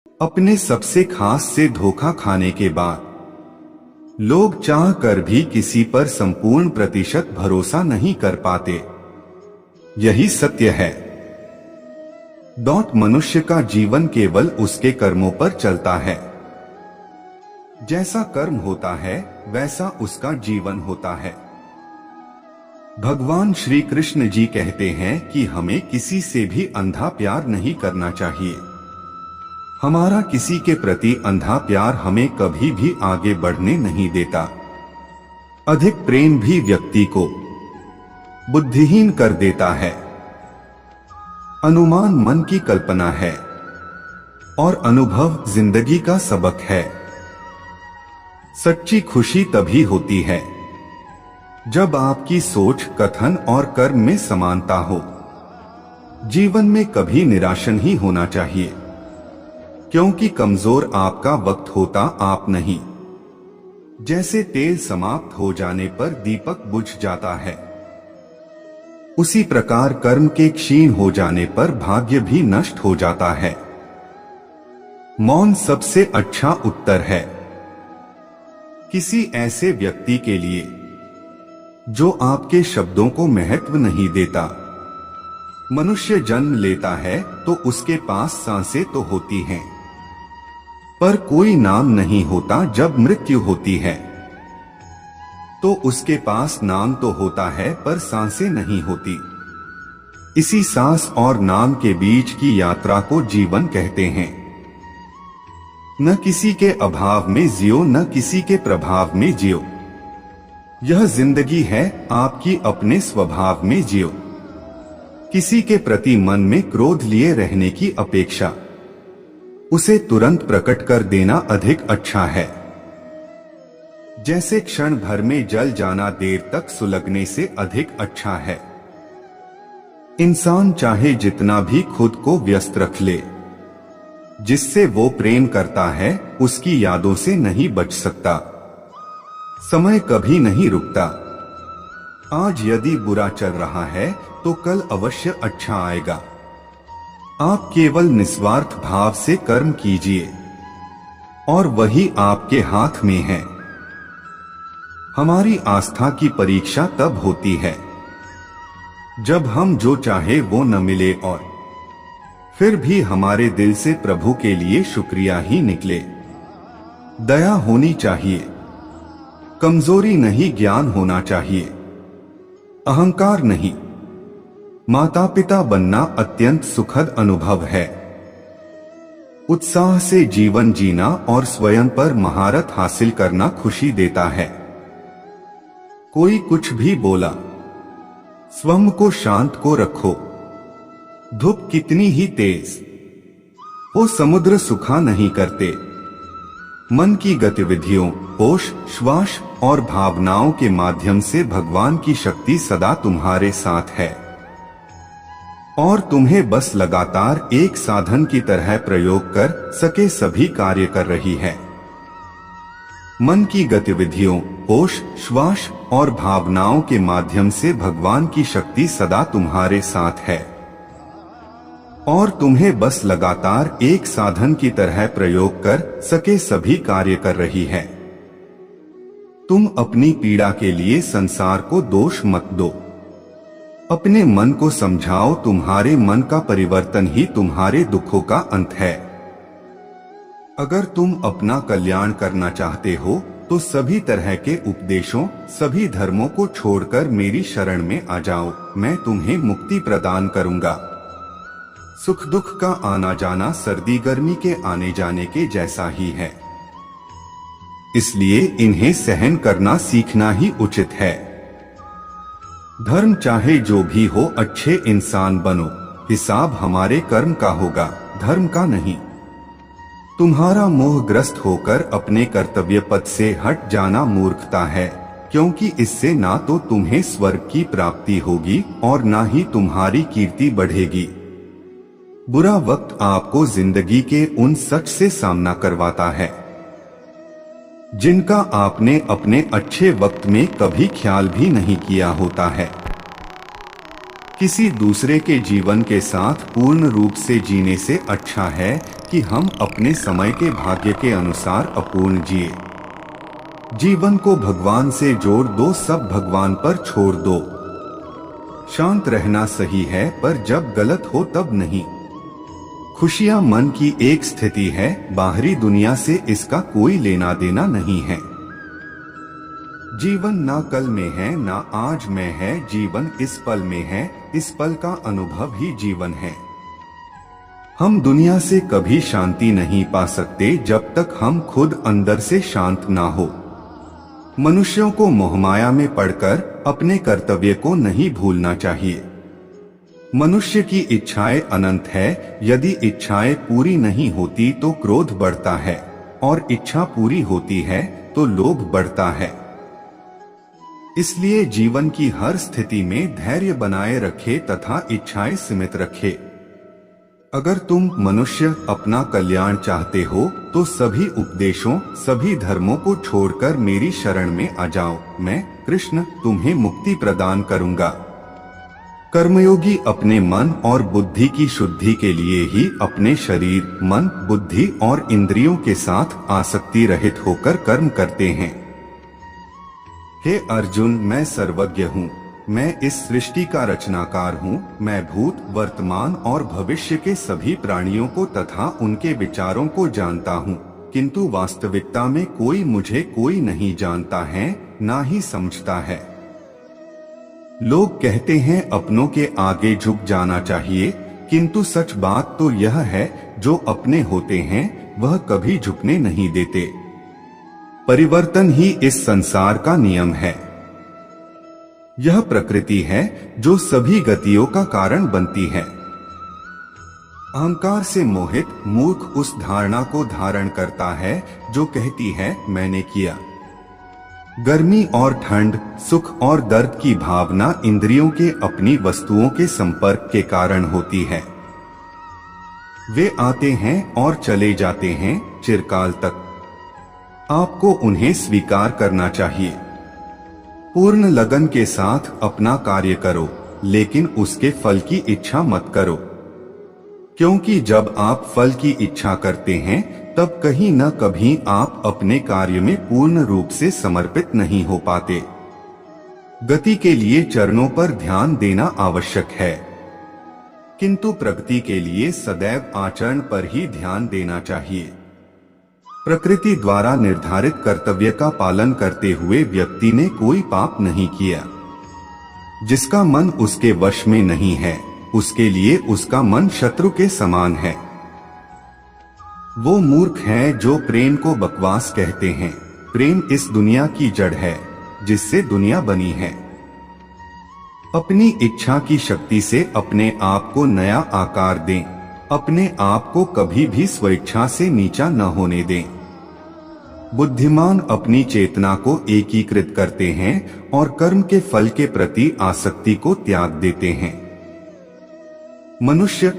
अपने सबसे खास से धोखा खाने के बाद लोग चाह कर भी किसी पर संपूर्ण प्रतिशत भरोसा नहीं कर पाते। यही सत्य है। मनुष्य का जीवन केवल उसके कर्मों पर चलता है। जैसा कर्म होता है वैसा उसका जीवन होता है। भगवान श्री कृष्ण जी कहते हैं कि हमें किसी से भी अंधा प्यार नहीं करना चाहिए। हमारा किसी के प्रति अंधा प्यार हमें कभी भी आगे बढ़ने नहीं देता। अधिक प्रेम भी व्यक्ति को बुद्धिहीन कर देता है। अनुमान मन की कल्पना है और अनुभव जिंदगी का सबक है। सच्ची खुशी तभी होती है जब आपकी सोच, कथन और कर्म में समानता हो। जीवन में कभी निराश नहीं होना चाहिए, क्योंकि कमजोर आपका वक्त होता आप नहीं। जैसे तेल समाप्त हो जाने पर दीपक बुझ जाता है, उसी प्रकार कर्म के क्षीण हो जाने पर भाग्य भी नष्ट हो जाता है। मौन सबसे अच्छा उत्तर है किसी ऐसे व्यक्ति के लिए जो आपके शब्दों को महत्व नहीं देता। मनुष्य जन्म लेता है तो उसके पास सांसें तो होती हैं, पर कोई नाम नहीं होता। जब मृत्यु होती है तो उसके पास नाम तो होता है पर सांसें नहीं होती। इसी सांस और नाम के बीच की यात्रा को जीवन कहते हैं। न किसी के अभाव में जियो, न किसी के प्रभाव में जियो। यह जिंदगी है, आपकी अपने स्वभाव में जियो। किसी के प्रति मन में क्रोध लिए रहने की अपेक्षा उसे तुरंत प्रकट कर देना अधिक अच्छा है। जैसे क्षण भर में जल जाना देर तक सुलगने से अधिक अच्छा है। इंसान चाहे जितना भी खुद को व्यस्त रख ले, जिससे वो प्रेम करता है उसकी यादों से नहीं बच सकता। समय कभी नहीं रुकता। आज यदि बुरा चल रहा है तो कल अवश्य अच्छा आएगा। आप केवल निस्वार्थ भाव से कर्म कीजिए और वही आपके हाथ में है। हमारी आस्था की परीक्षा तब होती है जब हम जो चाहे वो न मिले और फिर भी हमारे दिल से प्रभु के लिए शुक्रिया ही निकले। दया होनी चाहिए, कमजोरी नहीं, ज्ञान होना चाहिए, अहंकार नहीं। माता पिता बनना अत्यंत सुखद अनुभव है। उत्साह से जीवन जीना और स्वयं पर महारत हासिल करना खुशी देता है। कोई कुछ भी बोला, स्वयं को शांत को रखो। धूप कितनी ही तेज वो समुद्र सुखा नहीं करते। मन की गतिविधियों, होश, श्वास और भावनाओं के माध्यम से भगवान की शक्ति सदा तुम्हारे साथ है और तुम्हें बस लगातार एक साधन की तरह प्रयोग कर सके सभी कार्य कर रही है। मन की गतिविधियों, होश, श्वास और भावनाओं के माध्यम से भगवान की शक्ति सदा तुम्हारे साथ है और तुम्हें बस लगातार एक साधन की तरह प्रयोग कर सके सभी कार्य कर रही है। तुम अपनी पीड़ा के लिए संसार को दोष मत दो। अपने मन को समझाओ, तुम्हारे मन का परिवर्तन ही तुम्हारे दुखों का अंत है। अगर तुम अपना कल्याण करना चाहते हो तो सभी तरह के उपदेशों, सभी धर्मों को छोड़कर मेरी शरण में आ जाओ। मैं तुम्हें मुक्ति प्रदान करूंगा। सुख दुख का आना जाना सर्दी गर्मी के आने जाने के जैसा ही है, इसलिए इन्हें सहन करना सीखना ही उचित है। धर्म चाहे जो भी हो, अच्छे इंसान बनो। हिसाब हमारे कर्म का होगा, धर्म का नहीं। तुम्हारा मोहग्रस्त होकर अपने कर्तव्य पथ से हट जाना मूर्खता है, क्योंकि इससे ना तो तुम्हें स्वर्ग की प्राप्ति होगी और ना ही तुम्हारी कीर्ति बढ़ेगी। बुरा वक्त आपको जिंदगी के उन सच से सामना करवाता है जिनका आपने अपने अच्छे वक्त में कभी ख्याल भी नहीं किया होता है। किसी दूसरे के जीवन के साथ पूर्ण रूप से जीने से अच्छा है कि हम अपने समय के भाग्य के अनुसार अपूर्ण जिए। जीवन को भगवान से जोड़ दो, सब भगवान पर छोड़ दो। शांत रहना सही है, पर जब गलत हो तब नहीं। खुशियां मन की एक स्थिति है, बाहरी दुनिया से इसका कोई लेना देना नहीं है। जीवन ना कल में है ना आज में है, जीवन इस पल में है, इस पल का अनुभव ही जीवन है। हम दुनिया से कभी शांति नहीं पा सकते जब तक हम खुद अंदर से शांत ना हो। मनुष्यों को मोहमाया में पड़कर अपने कर्तव्य को नहीं भूलना चाहिए। मनुष्य की इच्छाएं अनंत है, यदि इच्छाएं पूरी नहीं होती तो क्रोध बढ़ता है, और इच्छा पूरी होती है तो लोभ बढ़ता है। इसलिए जीवन की हर स्थिति में धैर्य बनाए रखे तथा इच्छाएं सीमित रखे। अगर तुम मनुष्य अपना कल्याण चाहते हो तो सभी उपदेशों, सभी धर्मों को छोड़कर मेरी शरण में आ जाओ। मैं कृष्ण तुम्हें मुक्ति प्रदान करूंगा। कर्मयोगी अपने मन और बुद्धि की शुद्धि के लिए ही अपने शरीर, मन, बुद्धि और इंद्रियों के साथ आसक्ति रहित होकर कर्म करते हैं। हे अर्जुन, मैं सर्वज्ञ हूँ, मैं इस सृष्टि का रचनाकार हूँ। मैं भूत, वर्तमान और भविष्य के सभी प्राणियों को तथा उनके विचारों को जानता हूँ, किंतु वास्तविकता में कोई नहीं जानता है, ना ही समझता है। लोग कहते हैं अपनों के आगे झुक जाना चाहिए, किंतु सच बात तो यह है, जो अपने होते हैं वह कभी झुकने नहीं देते। परिवर्तन ही इस संसार का नियम है। यह प्रकृति है जो सभी गतियों का कारण बनती है। अहंकार से मोहित मूर्ख उस धारणा को धारण करता है जो कहती है मैंने किया। गर्मी और ठंड, सुख और दर्द की भावना इंद्रियों के अपनी वस्तुओं के संपर्क के कारण होती है। वे आते हैं और चले जाते हैं चिरकाल तक। आपको उन्हें स्वीकार करना चाहिए। पूर्ण लगन के साथ अपना कार्य करो, लेकिन उसके फल की इच्छा मत करो, क्योंकि जब आप फल की इच्छा करते हैं तब कहीं न कभी आप अपने कार्य में पूर्ण रूप से समर्पित नहीं हो पाते। गति के लिए चरणों पर ध्यान देना आवश्यक है, किंतु प्रगति के लिए सदैव आचरण पर ही ध्यान देना चाहिए। प्रकृति द्वारा निर्धारित कर्तव्य का पालन करते हुए व्यक्ति ने कोई पाप नहीं किया। जिसका मन उसके वश में नहीं है, उसके लिए उसका मन शत्रु के समान है। वो मूर्ख हैं जो प्रेम को बकवास कहते हैं। प्रेम इस दुनिया की जड़ है जिससे दुनिया बनी है। अपनी इच्छा की शक्ति से अपने आप को नया आकार दें। अपने आप को कभी भी स्वेच्छा से नीचा न होने दें। बुद्धिमान अपनी चेतना को एकीकृत करते हैं और कर्म के फल के प्रति आसक्ति को त्याग देते हैं। मनुष्य